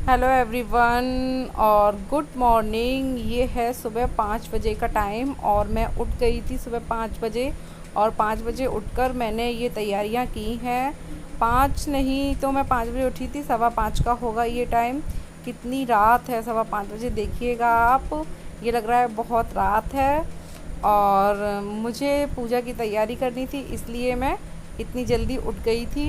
Hello everyone और good morning. ये है सुबह 5 बजे का टाइम और मैं उठ गई थी सुबह 5 बजे। और 5 बजे उठकर मैंने ये तैयारियां की हैं। 5 नहीं तो मैं 5 बजे उठी थी, 5:15 का होगा ये टाइम। कितनी रात है, 5:15 बजे देखिएगा आप। ये लग रहा है बहुत रात है। और मुझे पूजा की तैयारी करनी थी, इसलिए मैं इतनी जल्दी उठ गई थी।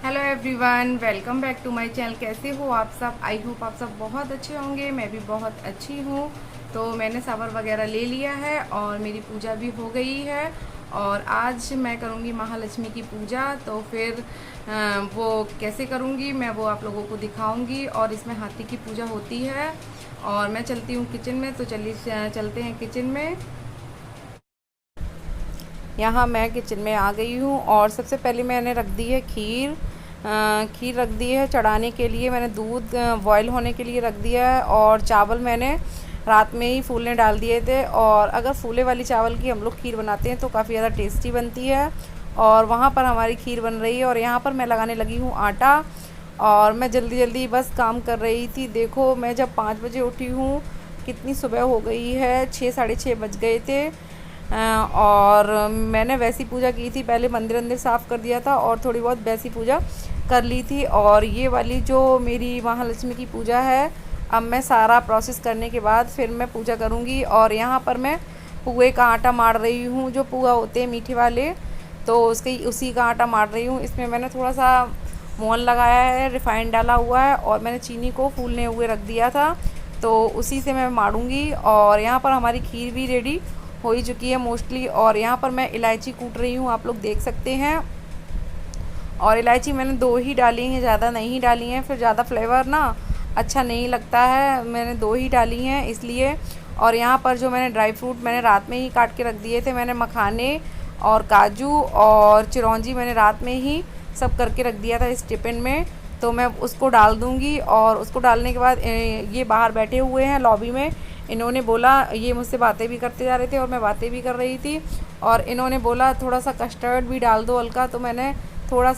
Hello everyone, welcome back to my channel. कैसे हो आप सब? आई होप आप सब बहुत अच्छे होंगे। मैं भी बहुत अच्छी हूँ। तो मैंने सावर वगैरह ले लिया है और मेरी पूजा भी हो गई है। और आज मैं करूँगी महालक्ष्मी की पूजा। तो फिर वो कैसे करूँगी मैं वो आप लोगों को दिखाऊँगी। और इसमें हाथी की पूजा होती है। और मैं चलती हूँ किचन में, तो चलिए चलते हैं किचन में। यहाँ मैं किचन में आ गई हूँ और सबसे पहले मैंने रख दी है खीर। खीर रख दी है चढ़ाने के लिए। मैंने दूध बॉयल होने के लिए रख दिया है। और चावल मैंने रात में ही फूलने डाल दिए थे। और अगर फूले वाली चावल की हम लोग खीर बनाते हैं तो काफ़ी ज़्यादा टेस्टी बनती है। और वहाँ पर हमारी खीर बन रही है और यहाँ पर मैं लगाने लगी हूँ आटा। और मैं जल्दी जल्दी बस काम कर रही थी। देखो, मैं जब 5 बजे उठी हूँ, कितनी सुबह हो गई है, 6 साढ़े 6 बज गए थे। और मैंने वैसी पूजा की थी, पहले मंदिर अंदर साफ़ कर दिया था और थोड़ी बहुत वैसी पूजा कर ली थी। और ये वाली जो मेरी महालक्ष्मी की पूजा है, अब मैं सारा प्रोसेस करने के बाद फिर मैं पूजा करूँगी। और यहाँ पर मैं पुए का आटा मार रही हूँ, जो पुआ होते हैं मीठे वाले, तो उसके उसी का आटा मार रही हूँ। इसमें मैंने थोड़ा सा मोहन लगाया है, रिफ़ाइंड डाला हुआ है और मैंने चीनी को फूलने हुए रख दिया था। तो उसी से मैं मारूंगी। और यहाँ पर हमारी खीर भी रेडी हो ही चुकी है मोस्टली। और यहाँ पर मैं इलायची कूट रही हूँ, आप लोग देख सकते हैं। और इलायची मैंने 2 ही डाली हैं, ज़्यादा नहीं डाली हैं, फिर ज़्यादा फ्लेवर ना अच्छा नहीं लगता है। मैंने 2 ही डाली हैं इसलिए। और यहाँ पर जो मैंने ड्राई फ्रूट मैंने रात में ही काट के रख दिए थे, मैंने मखाने और काजू और चिरौंजी मैंने रात में ही सब करके रख दिया था इस टिफ़िन में। तो मैं उसको डाल दूँगी। और उसको डालने के बाद ये बाहर बैठे हुए हैं लॉबी में। इन्होंने बोला, ये मुझसे बातें भी करते जा रहे थे और मैं बातें भी कर रही थी। और इन्होंने बोला थोड़ा सा कस्टर्ड भी डाल दो हल्का। तो मैंने थोड़ा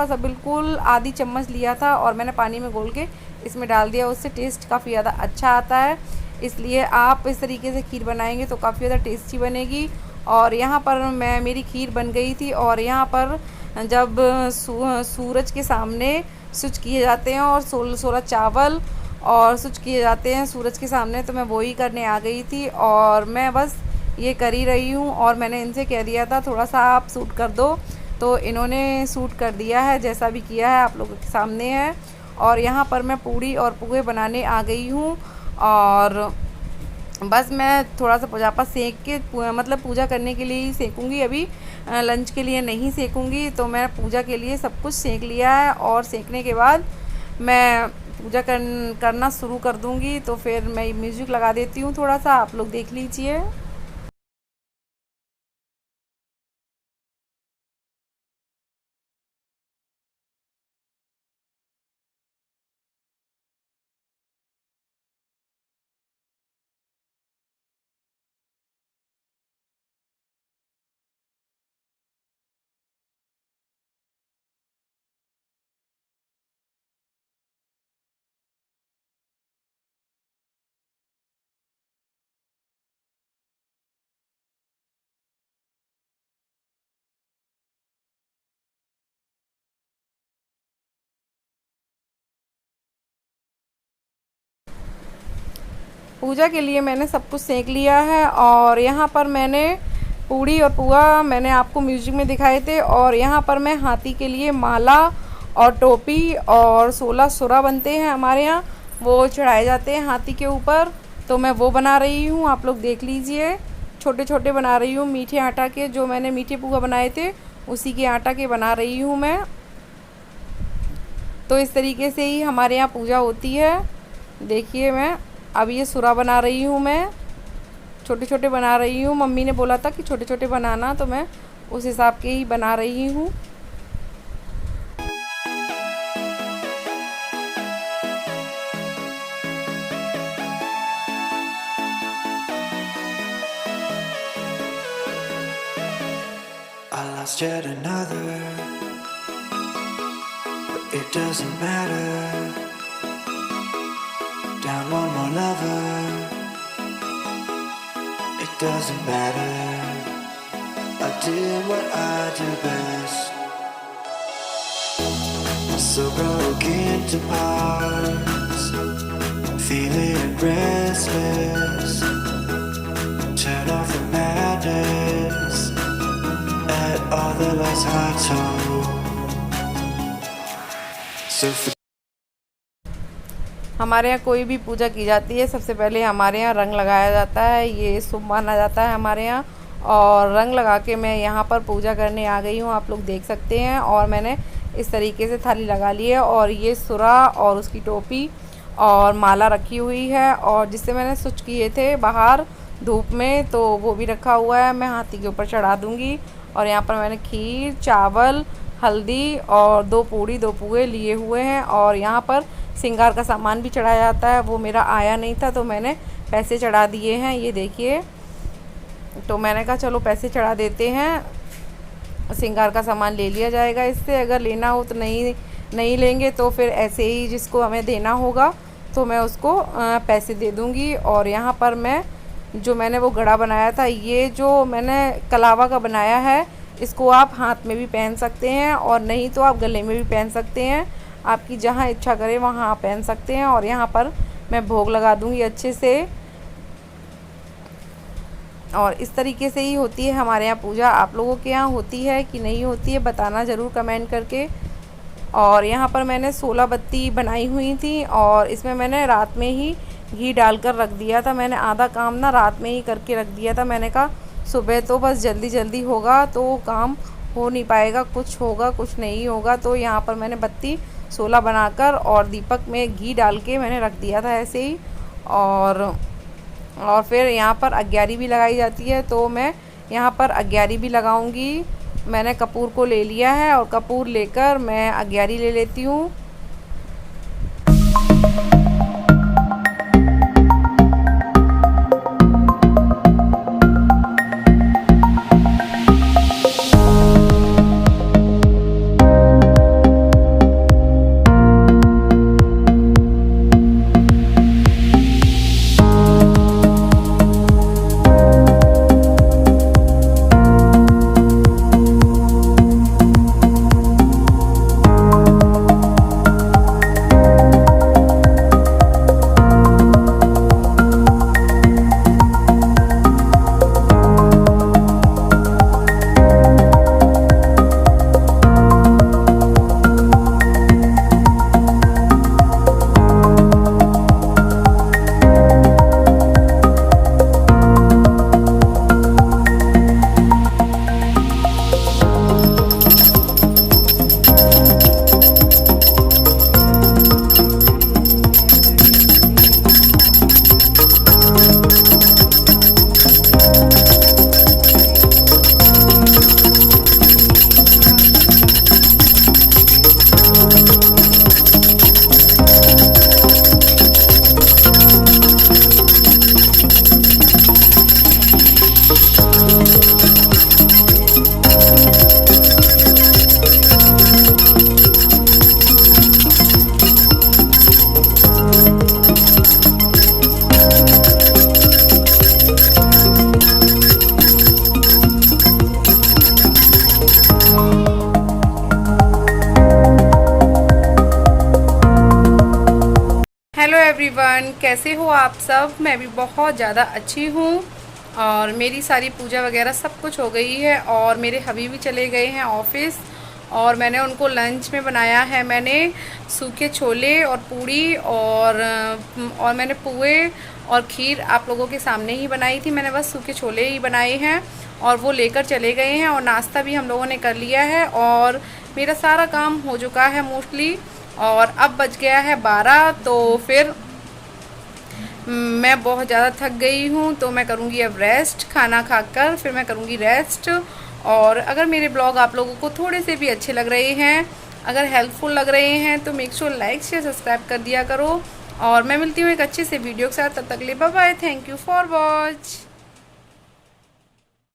सा बिल्कुल आधी चम्मच लिया था और मैंने पानी में घोल के इसमें डाल दिया। उससे टेस्ट काफ़ी ज़्यादा अच्छा आता है। इसलिए आप इस तरीके से खीर बनाएंगे तो काफ़ी ज़्यादा टेस्टी बनेगी। और यहाँ पर मेरी खीर बन गई थी। और यहाँ पर जब सूरज के सामने स्विच किए जाते हैं और 16 चावल और स्विच किए जाते हैं सूरज के सामने, तो मैं वही करने आ गई थी। और मैं बस ये कर ही रही हूँ। और मैंने इनसे कह दिया था थोड़ा सा आप सूट कर दो, तो इन्होंने सूट कर दिया है। जैसा भी किया है आप लोगों के सामने है। और यहाँ पर मैं पूड़ी और पुए बनाने आ गई हूँ। और बस मैं थोड़ा सा जापा सेक के मतलब पूजा करने के लिए ही सेकूँगी अभी, लंच के लिए नहीं सेकूँगी। तो मैं पूजा के लिए सब कुछ सेक लिया है। और सेकने के बाद मैं पूजा करना शुरू कर दूँगी। तो फिर मैं म्यूज़िक लगा देती हूँ, थोड़ा सा आप लोग देख लीजिए। पूजा के लिए मैंने सब कुछ सेंक लिया है। और यहाँ पर मैंने पूड़ी और पुआ मैंने आपको म्यूजिक में दिखाए थे। और यहाँ पर मैं हाथी के लिए माला और टोपी और 16 सुरा बनते हैं हमारे यहाँ, वो चढ़ाए जाते हैं हाथी के ऊपर, तो मैं वो बना रही हूँ। आप लोग देख लीजिए, छोटे छोटे बना रही हूँ मीठे आटा के। जो मैंने मीठे पुआ बनाए थे उसी के आटा के बना रही हूँ मैं। तो इस तरीके से ही हमारे यहाँ पूजा होती है। देखिए मैं अब ये सुरा बना रही हूँ, मैं छोटे छोटे बना रही हूँ। मम्मी ने बोला था कि छोटे छोटे बनाना, तो मैं उस हिसाब के ही बना रही हूँ। I lost yet another, but it doesn't matter. Down one more lover, it doesn't matter. I did what I do best, so broken to parts, feeling restless. Turn off the madness at all the lies I told. So हमारे यहाँ कोई भी पूजा की जाती है, सबसे पहले हमारे यहाँ रंग लगाया जाता है, ये शुभ माना जाता है हमारे यहाँ। और रंग लगा के मैं यहाँ पर पूजा करने आ गई हूँ, आप लोग देख सकते हैं। और मैंने इस तरीके से थाली लगा ली है, और ये सुरा और उसकी टोपी और माला रखी हुई है। और जिससे मैंने स्विच किए थे बाहर धूप में, तो वो भी रखा हुआ है, मैं हाथी के ऊपर चढ़ा दूँगी। और यहाँ पर मैंने खीर, चावल, हल्दी और 2 पूड़ी 2 पुए लिए हुए हैं। और यहाँ पर श्रृंगार का सामान भी चढ़ाया जाता है, वो मेरा आया नहीं था तो मैंने पैसे चढ़ा दिए हैं, ये देखिए। तो मैंने कहा चलो पैसे चढ़ा देते हैं, श्रृंगार का सामान ले लिया जाएगा इससे। अगर लेना हो तो नहीं लेंगे तो फिर ऐसे ही जिसको हमें देना होगा तो मैं उसको पैसे दे दूँगी। और यहाँ पर मैंने वो गड़ा बनाया था, ये जो मैंने कलावा का बनाया है, इसको आप हाथ में भी पहन सकते हैं और नहीं तो आप गले में भी पहन सकते हैं, आपकी जहाँ इच्छा करे वहाँ आप पहन सकते हैं। और यहाँ पर मैं भोग लगा दूँगी अच्छे से। और इस तरीके से ही होती है हमारे यहाँ पूजा। आप लोगों के यहाँ होती है कि नहीं होती है बताना ज़रूर कमेंट करके। और यहाँ पर मैंने 16 बत्ती बनाई हुई थी, और इसमें मैंने रात में ही घी डालकर रख दिया था। मैंने आधा काम ना रात में ही करके रख दिया था। मैंने कहा सुबह तो बस जल्दी जल्दी होगा तो काम हो नहीं पाएगा, कुछ होगा कुछ नहीं होगा। तो यहाँ पर मैंने बत्ती 16 बनाकर और दीपक में घी डाल के मैंने रख दिया था ऐसे ही। और फिर यहाँ पर अग्यारी भी लगाई जाती है, तो मैं यहाँ पर अग्यारी भी लगाऊंगी। मैंने कपूर को ले लिया है और कपूर लेकर मैं अग्यारी ले लेती हूँ। एवरीवन, कैसे हो आप सब। मैं भी बहुत ज़्यादा अच्छी हूँ और मेरी सारी पूजा वगैरह सब कुछ हो गई है और मेरे हबी भी चले गए हैं ऑफिस और मैंने उनको लंच में बनाया है मैंने सूखे छोले और पूड़ी और मैंने पुए और खीर आप लोगों के सामने ही बनाई थी। मैंने बस सूखे छोले ही बनाए हैं और वो लेकर चले गए हैं और नाश्ता भी हम लोगों ने कर लिया है और मेरा सारा काम हो चुका है मोस्टली। और अब बज गया है 12, तो फिर मैं बहुत ज़्यादा थक गई हूँ तो मैं करूँगी अब रेस्ट। खाना खाकर फिर मैं करूँगी रेस्ट। और अगर मेरे ब्लॉग आप लोगों को थोड़े से भी अच्छे लग रहे हैं, अगर हेल्पफुल लग रहे हैं तो make sure like share subscribe कर दिया करो। और मैं मिलती हूँ एक अच्छे से वीडियो के साथ, तब तक के लिए bye bye. Thank you for watch.